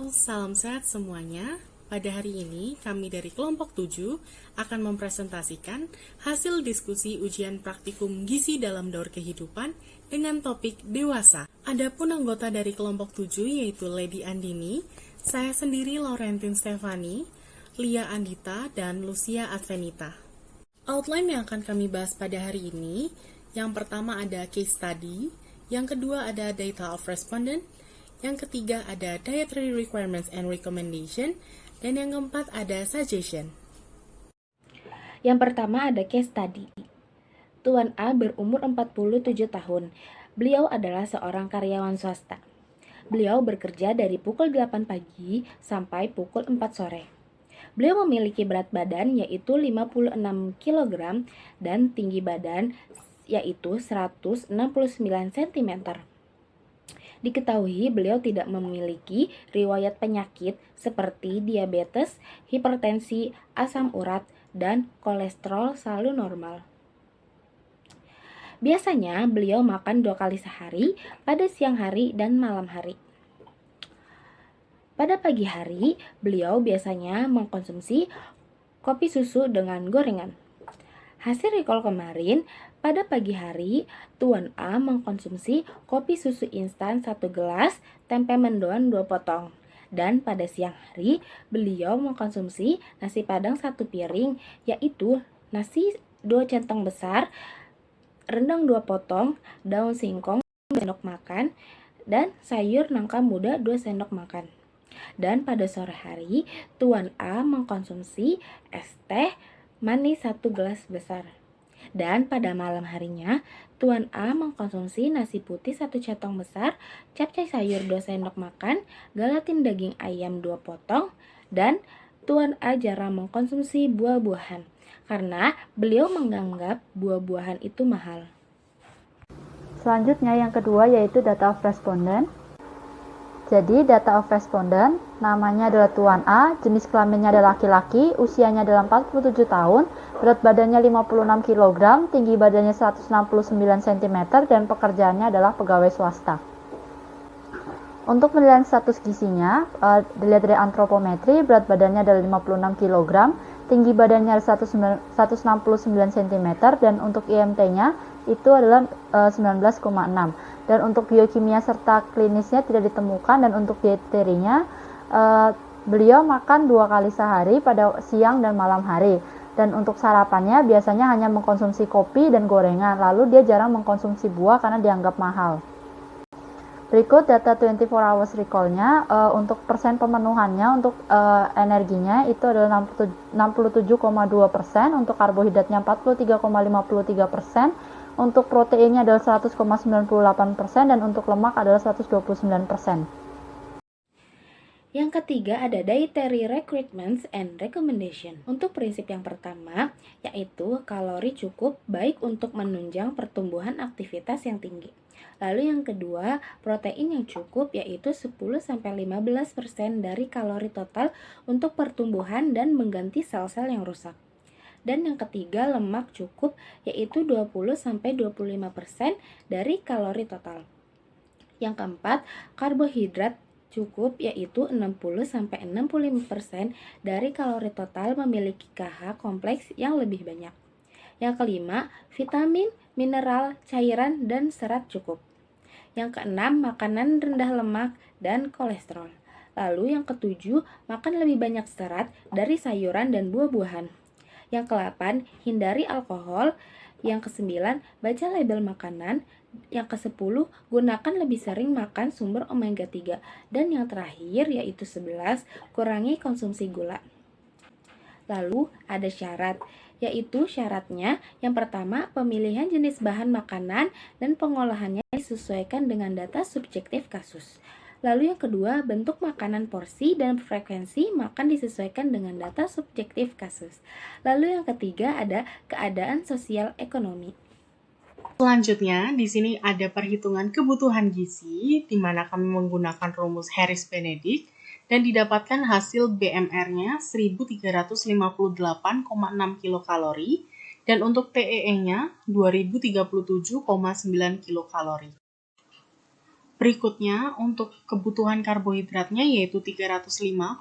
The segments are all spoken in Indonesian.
salam sehat semuanya. Pada hari ini, kami dari kelompok 7 akan mempresentasikan hasil diskusi ujian praktikum gizi dalam daur kehidupan dengan topik dewasa. Adapun anggota dari kelompok 7 yaitu Lady Andini, saya sendiri Laurentin Stefani, Lia Andita, dan Lucia Advenita. Outline yang akan kami bahas pada hari ini, yang pertama ada case study, yang kedua ada data of respondent, yang ketiga ada dietary requirements and recommendation, dan yang keempat ada suggestion. Yang pertama ada case study. Tuan A berumur 47 tahun. Beliau adalah seorang karyawan swasta. Beliau bekerja dari pukul 8 pagi sampai pukul 4 sore. Beliau memiliki berat badan yaitu 56 kg dan tinggi badan yaitu 169 cm. Diketahui beliau tidak memiliki riwayat penyakit seperti diabetes, hipertensi, asam urat, dan kolesterol selalu normal. Biasanya beliau makan 2 kali sehari pada siang hari dan malam hari. Pada pagi hari, beliau biasanya mengkonsumsi kopi susu dengan gorengan. Hasil recall kemarin, pada pagi hari, Tuan A mengkonsumsi kopi susu instan 1 gelas, tempe mendoan 2 potong. Dan pada siang hari, beliau mengkonsumsi nasi padang 1 piring, yaitu nasi 2 centong besar, rendang 2 potong, daun singkong 2 sendok makan, dan sayur nangka muda 2 sendok makan. Dan pada sore hari, Tuan A mengkonsumsi es teh manis 1 gelas besar. Dan pada malam harinya, Tuan A mengkonsumsi nasi putih 1 centong besar, capcay sayur 2 sendok makan, gelatin daging ayam 2 potong, dan Tuan A jarang mengkonsumsi buah-buahan, karena beliau menganggap buah-buahan itu mahal. Selanjutnya yang kedua yaitu data of respondent. Jadi data of respondent, namanya adalah Tuan A, jenis kelaminnya adalah laki-laki, usianya adalah 47 tahun, berat badannya 56 kg, tinggi badannya 169 cm, dan pekerjaannya adalah pegawai swasta. Untuk penilaian status gizinya, dilihat dari antropometri, berat badannya adalah 56 kg, tinggi badannya adalah 169 cm, dan untuk IMT-nya itu adalah 19,6. Dan untuk biokimia serta klinisnya tidak ditemukan, dan untuk dieterinya beliau makan 2 kali sehari pada siang dan malam hari. Dan untuk sarapannya biasanya hanya mengkonsumsi kopi dan gorengan, lalu dia jarang mengkonsumsi buah karena dianggap mahal. Berikut data 24 hours recall-nya. Untuk persen pemenuhannya untuk energinya itu adalah 67,2%, untuk karbohidratnya 43,53%, untuk proteinnya adalah 100,98%, dan untuk lemak adalah 129%. Yang ketiga ada dietary requirements and recommendation. Untuk prinsip yang pertama, yaitu kalori cukup baik untuk menunjang pertumbuhan aktivitas yang tinggi. Lalu yang kedua, protein yang cukup yaitu 10-15% dari kalori total untuk pertumbuhan dan mengganti sel-sel yang rusak. Dan yang ketiga, lemak cukup yaitu 20-25% dari kalori total. Yang keempat, karbohidrat cukup yaitu 60-65% dari kalori total memiliki KH kompleks yang lebih banyak. Yang kelima, vitamin, mineral, cairan, dan serat cukup. Yang keenam, makanan rendah lemak dan kolesterol. Lalu yang ketujuh, makan lebih banyak serat dari sayuran dan buah-buahan. Yang ke-8, hindari alkohol. Yang ke-9, baca label makanan. Yang ke-10, gunakan lebih sering makan sumber omega 3. Dan yang terakhir yaitu 11, kurangi konsumsi gula. Lalu ada syarat, yaitu syaratnya yang pertama, pemilihan jenis bahan makanan dan pengolahannya disesuaikan dengan data subjektif kasus. Lalu yang kedua, bentuk makanan porsi dan frekuensi makan disesuaikan dengan data subjektif kasus. Lalu yang ketiga ada keadaan sosial ekonomi. Selanjutnya, di sini ada perhitungan kebutuhan gizi, di mana kami menggunakan rumus Harris-Benedict, dan didapatkan hasil BMR-nya 1358,6 kilokalori, dan untuk TEE-nya 2037,9 kilokalori. Berikutnya, untuk kebutuhan karbohidratnya yaitu 305,68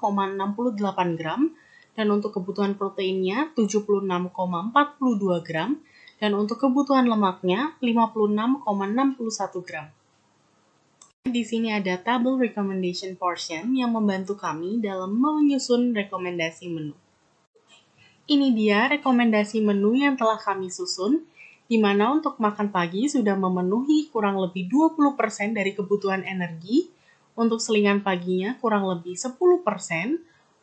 gram, dan untuk kebutuhan proteinnya 76,42 gram, dan untuk kebutuhan lemaknya 56,61 gram. Di sini ada tabel recommendation portion yang membantu kami dalam menyusun rekomendasi menu. Ini dia rekomendasi menu yang telah kami susun, di mana untuk makan pagi sudah memenuhi kurang lebih 20% dari kebutuhan energi, untuk selingan paginya kurang lebih 10%,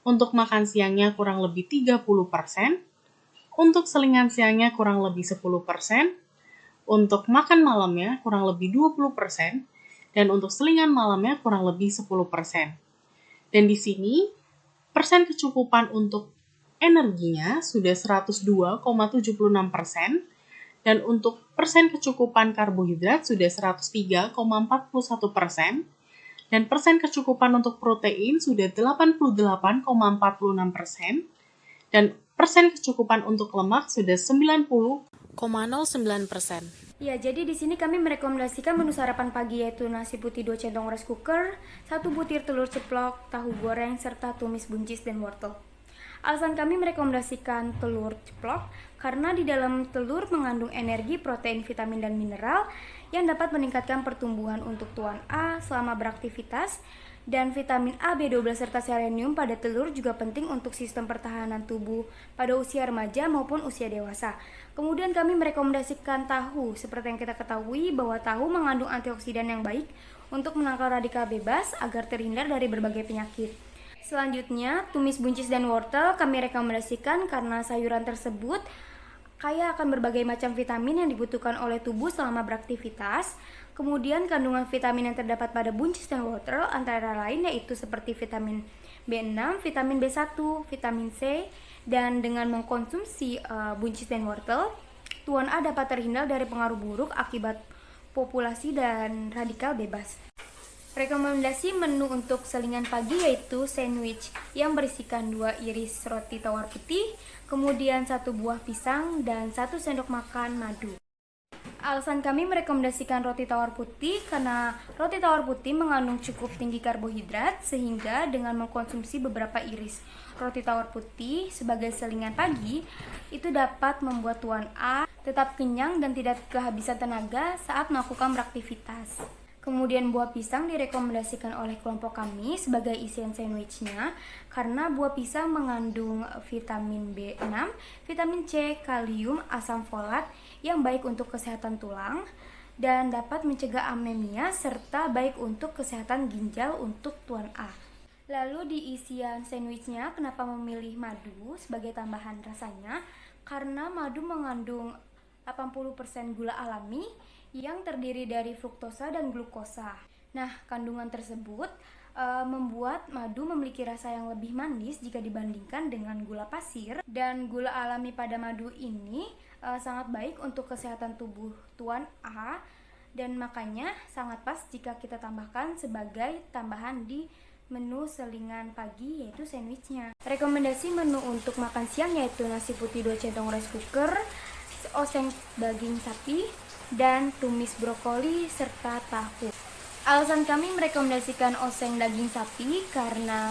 untuk makan siangnya kurang lebih 30%, untuk selingan siangnya kurang lebih 10%, untuk makan malamnya kurang lebih 20%, dan untuk selingan malamnya kurang lebih 10%. Dan di sini, persen kecukupan untuk energinya sudah 102,76%, dan untuk persen kecukupan karbohidrat sudah 103,41%, dan persen kecukupan untuk protein sudah 88,46%, dan persen kecukupan untuk lemak sudah 90,09%. Ya, jadi di sini kami merekomendasikan menu sarapan pagi yaitu nasi putih 2 centong rice cooker, 1 butir telur ceplok, tahu goreng, serta tumis buncis dan wortel. Alasan kami merekomendasikan telur ceplok karena di dalam telur mengandung energi, protein, vitamin, dan mineral yang dapat meningkatkan pertumbuhan untuk tuan A selama beraktivitas, dan vitamin A, B12 serta selenium pada telur juga penting untuk sistem pertahanan tubuh pada usia remaja maupun usia dewasa. Kemudian kami merekomendasikan tahu, seperti yang kita ketahui bahwa tahu mengandung antioksidan yang baik untuk menangkal radikal bebas agar terhindar dari berbagai penyakit. Selanjutnya, tumis buncis dan wortel kami rekomendasikan karena sayuran tersebut kaya akan berbagai macam vitamin yang dibutuhkan oleh tubuh selama beraktivitas. Kemudian kandungan vitamin yang terdapat pada buncis dan wortel antara lain yaitu seperti vitamin B6, vitamin B1, vitamin C, dan dengan mengkonsumsi buncis dan wortel, tuan A dapat terhindar dari pengaruh buruk akibat populasi dan radikal bebas. Rekomendasi menu untuk selingan pagi yaitu sandwich yang berisikan 2 iris roti tawar putih, kemudian 1 buah pisang, dan 1 sendok makan madu. Alasan kami merekomendasikan roti tawar putih karena roti tawar putih mengandung cukup tinggi karbohidrat sehingga dengan mengkonsumsi beberapa iris roti tawar putih sebagai selingan pagi itu dapat membuat tuan A tetap kenyang dan tidak kehabisan tenaga saat melakukan beraktivitas. Kemudian buah pisang direkomendasikan oleh kelompok kami sebagai isian sandwichnya karena buah pisang mengandung vitamin B6, vitamin C, kalium, asam folat yang baik untuk kesehatan tulang dan dapat mencegah anemia serta baik untuk kesehatan ginjal untuk tuan A. Lalu di isian sandwichnya kenapa memilih madu sebagai tambahan rasanya? Karena madu mengandung 80% gula alami yang terdiri dari fruktosa dan glukosa. Nah, kandungan tersebut membuat madu memiliki rasa yang lebih manis jika dibandingkan dengan gula pasir, dan gula alami pada madu ini sangat baik untuk kesehatan tubuh tuan A, dan makanya sangat pas jika kita tambahkan sebagai tambahan di menu selingan pagi yaitu sandwichnya. Rekomendasi menu untuk makan siang yaitu nasi putih 2 centong rice cooker, oseng daging sapi, dan tumis brokoli serta tahu. Alasan kami merekomendasikan oseng daging sapi karena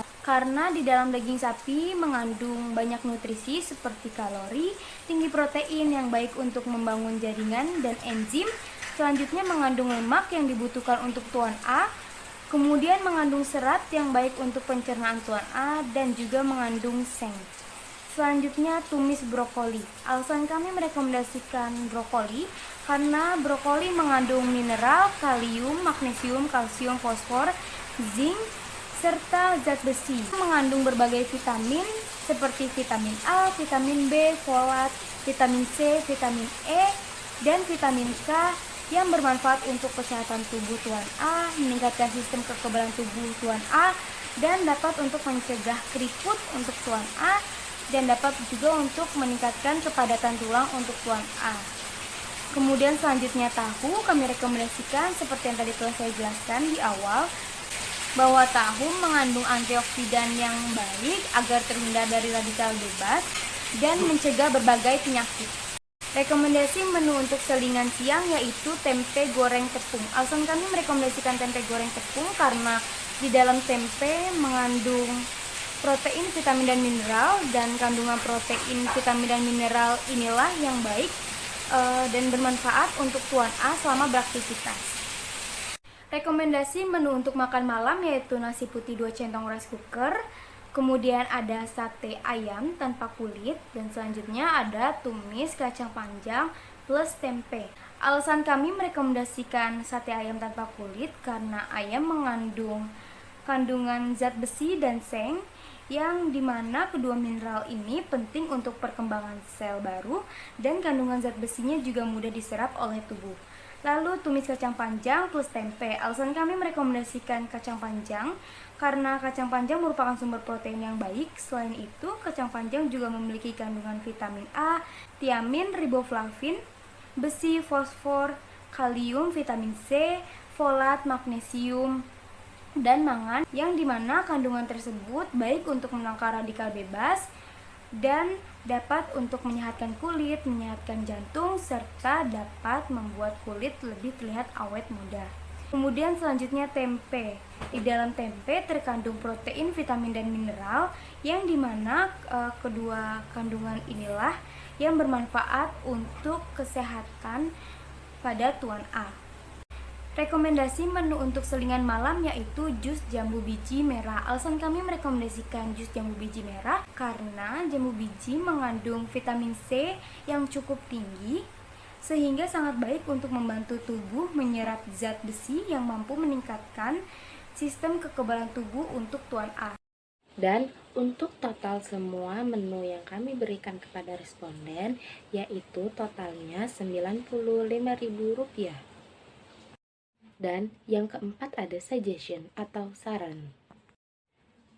di dalam daging sapi mengandung banyak nutrisi seperti kalori, tinggi protein yang baik untuk membangun jaringan dan enzim. Selanjutnya mengandung lemak yang dibutuhkan untuk tuan A, kemudian mengandung serat yang baik untuk pencernaan tuan A dan juga mengandung seng. Selanjutnya tumis brokoli. Alasan kami merekomendasikan brokoli karena brokoli mengandung mineral, kalium, magnesium, kalsium, fosfor, zinc, serta zat besi. Mengandung berbagai vitamin seperti vitamin A, vitamin B, folat, vitamin C, vitamin E, dan vitamin K yang bermanfaat untuk kesehatan tubuh tuan A, meningkatkan sistem kekebalan tubuh tuan A, dan dapat untuk mencegah keriput untuk tuan A, dan dapat juga untuk meningkatkan kepadatan tulang untuk tuan A. Kemudian selanjutnya tahu kami rekomendasikan seperti yang tadi telah saya jelaskan di awal bahwa tahu mengandung antioksidan yang baik agar terhindar dari radikal bebas dan mencegah berbagai penyakit. Rekomendasi menu untuk selingan siang yaitu tempe goreng tepung. Alasan kami merekomendasikan tempe goreng tepung karena di dalam tempe mengandung protein, vitamin, dan mineral, dan kandungan protein, vitamin, dan mineral inilah yang baik dan bermanfaat untuk Tuan A selama beraktivitas. Rekomendasi menu untuk makan malam yaitu nasi putih 2 centong rice cooker, kemudian ada sate ayam tanpa kulit, dan selanjutnya ada tumis kacang panjang plus tempe. Alasan kami merekomendasikan sate ayam tanpa kulit karena ayam mengandung kandungan zat besi dan seng, yang dimana kedua mineral ini penting untuk perkembangan sel baru, dan kandungan zat besinya juga mudah diserap oleh tubuh. Lalu tumis kacang panjang plus tempe. Alasan kami merekomendasikan kacang panjang karena kacang panjang merupakan sumber protein yang baik. Selain itu, kacang panjang juga memiliki kandungan vitamin A, tiamin, riboflavin, besi, fosfor, kalium, vitamin C, folat, magnesium, dan mangan, yang dimana kandungan tersebut baik untuk menangkal radikal bebas dan dapat untuk menyehatkan kulit, menyehatkan jantung, serta dapat membuat kulit lebih terlihat awet muda. Kemudian selanjutnya tempe. Di dalam tempe terkandung protein, vitamin, dan mineral, yang dimana kedua kandungan inilah yang bermanfaat untuk kesehatan pada Tuan A. Rekomendasi menu untuk selingan malam yaitu jus jambu biji merah. Alasan kami merekomendasikan jus jambu biji merah karena jambu biji mengandung vitamin C yang cukup tinggi, sehingga sangat baik untuk membantu tubuh menyerap zat besi yang mampu meningkatkan sistem kekebalan tubuh untuk Tuan A. Dan untuk total semua menu yang kami berikan kepada responden yaitu totalnya Rp95.000. Dan yang keempat ada suggestion atau saran.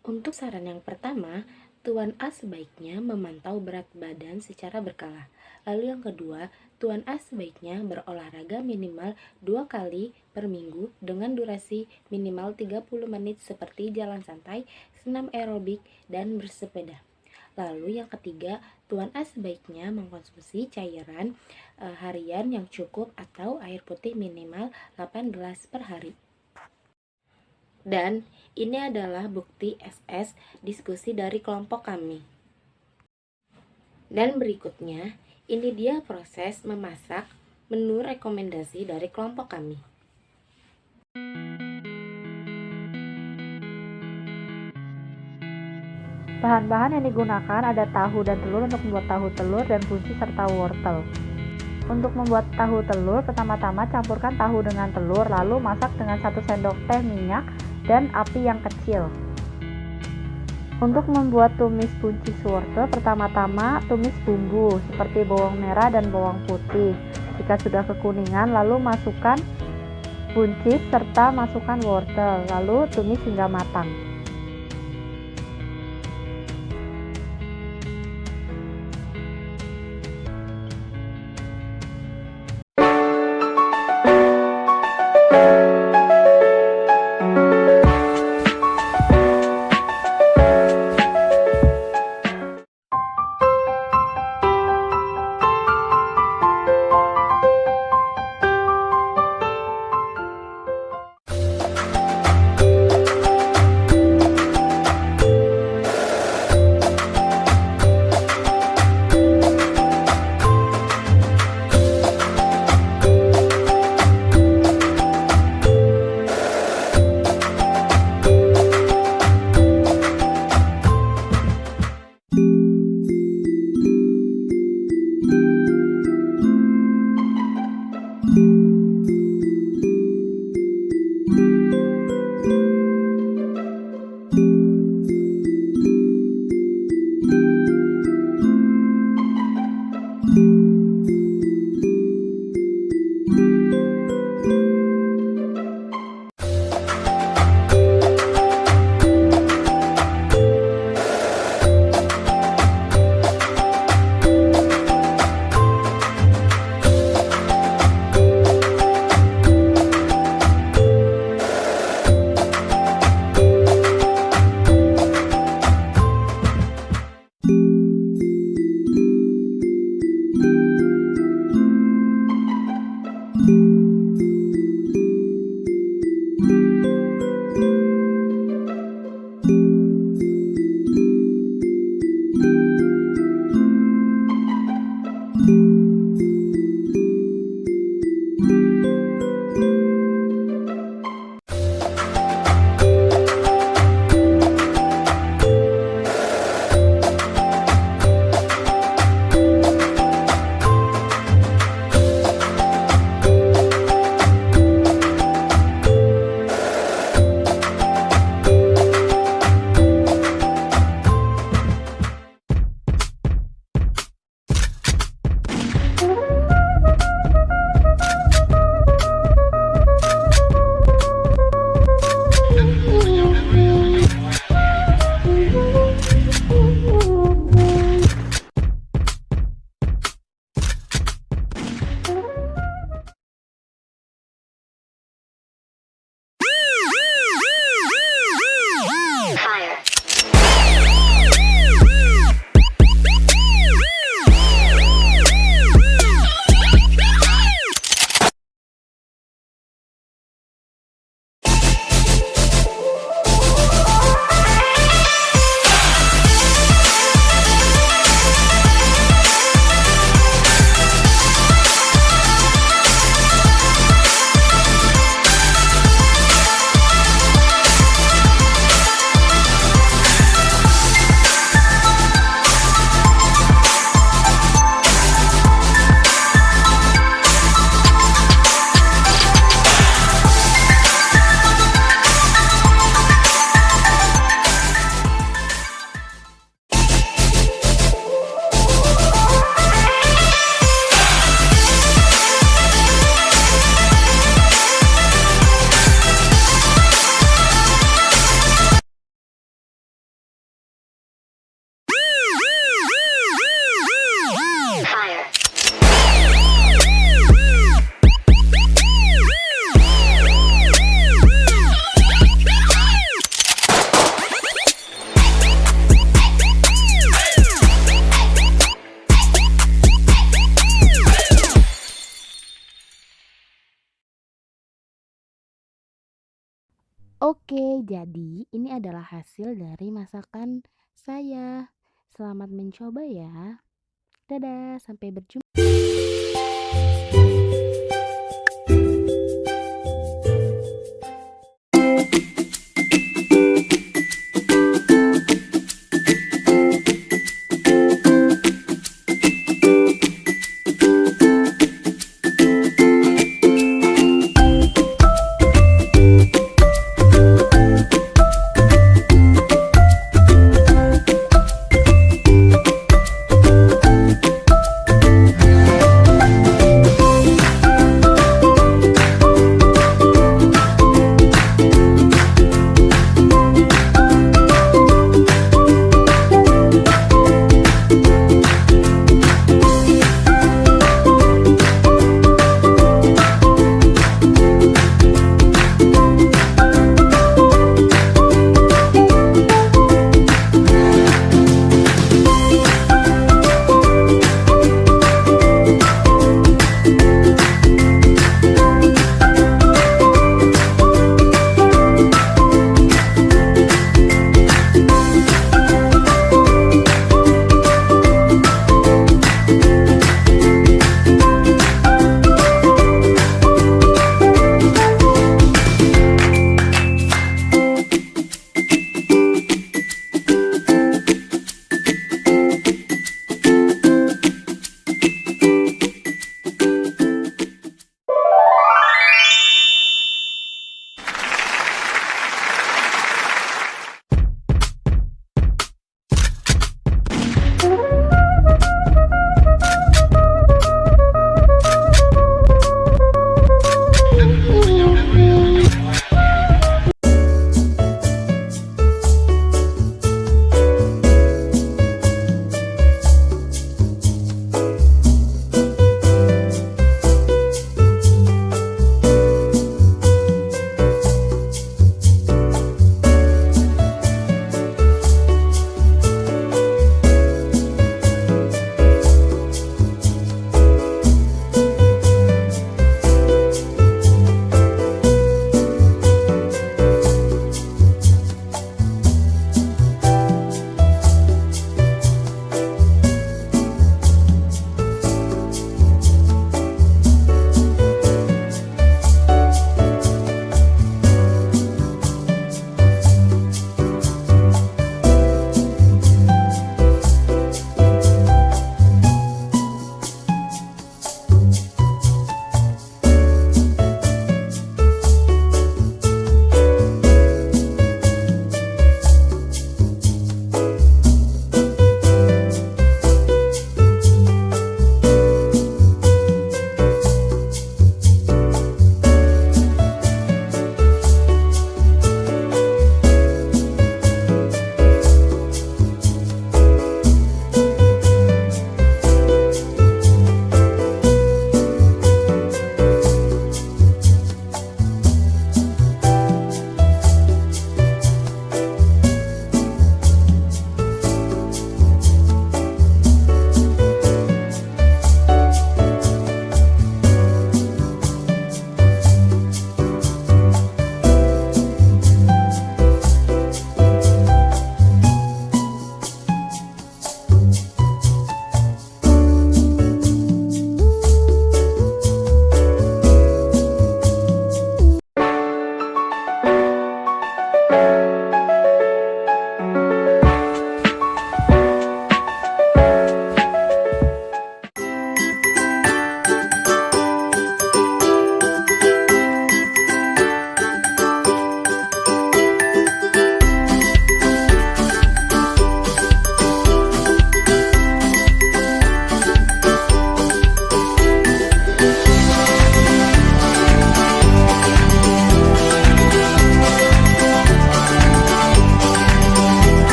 Untuk saran yang pertama, Tuan A sebaiknya memantau berat badan secara berkala. Lalu yang kedua, Tuan A sebaiknya berolahraga minimal 2 kali per minggu dengan durasi minimal 30 menit seperti jalan santai, senam aerobik, dan bersepeda. Lalu yang ketiga, Tuan A sebaiknya mengkonsumsi cairan harian yang cukup atau air putih minimal 8 gelas per hari. Dan ini adalah bukti SS diskusi dari kelompok kami. Dan berikutnya, ini dia proses memasak menu rekomendasi dari kelompok kami. Bahan-bahan yang digunakan ada tahu dan telur untuk membuat tahu telur dan kunci serta wortel. Untuk membuat tahu telur, pertama-tama campurkan tahu dengan telur, lalu masak dengan 1 sendok teh minyak dan api yang kecil. Untuk membuat tumis buncis wortel, pertama-tama tumis bumbu seperti bawang merah dan bawang putih. Jika sudah kekuningan, lalu masukkan buncis serta masukkan wortel, lalu tumis hingga matang. Oke, jadi ini adalah hasil dari masakan saya. Selamat mencoba ya. Dadah, sampai berjumpa.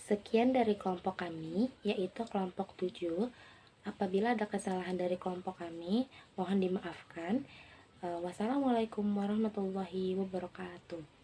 Sekian dari kelompok kami, yaitu kelompok 7. Apabila ada kesalahan dari kelompok kami, mohon dimaafkan. Wassalamualaikum warahmatullahi wabarakatuh.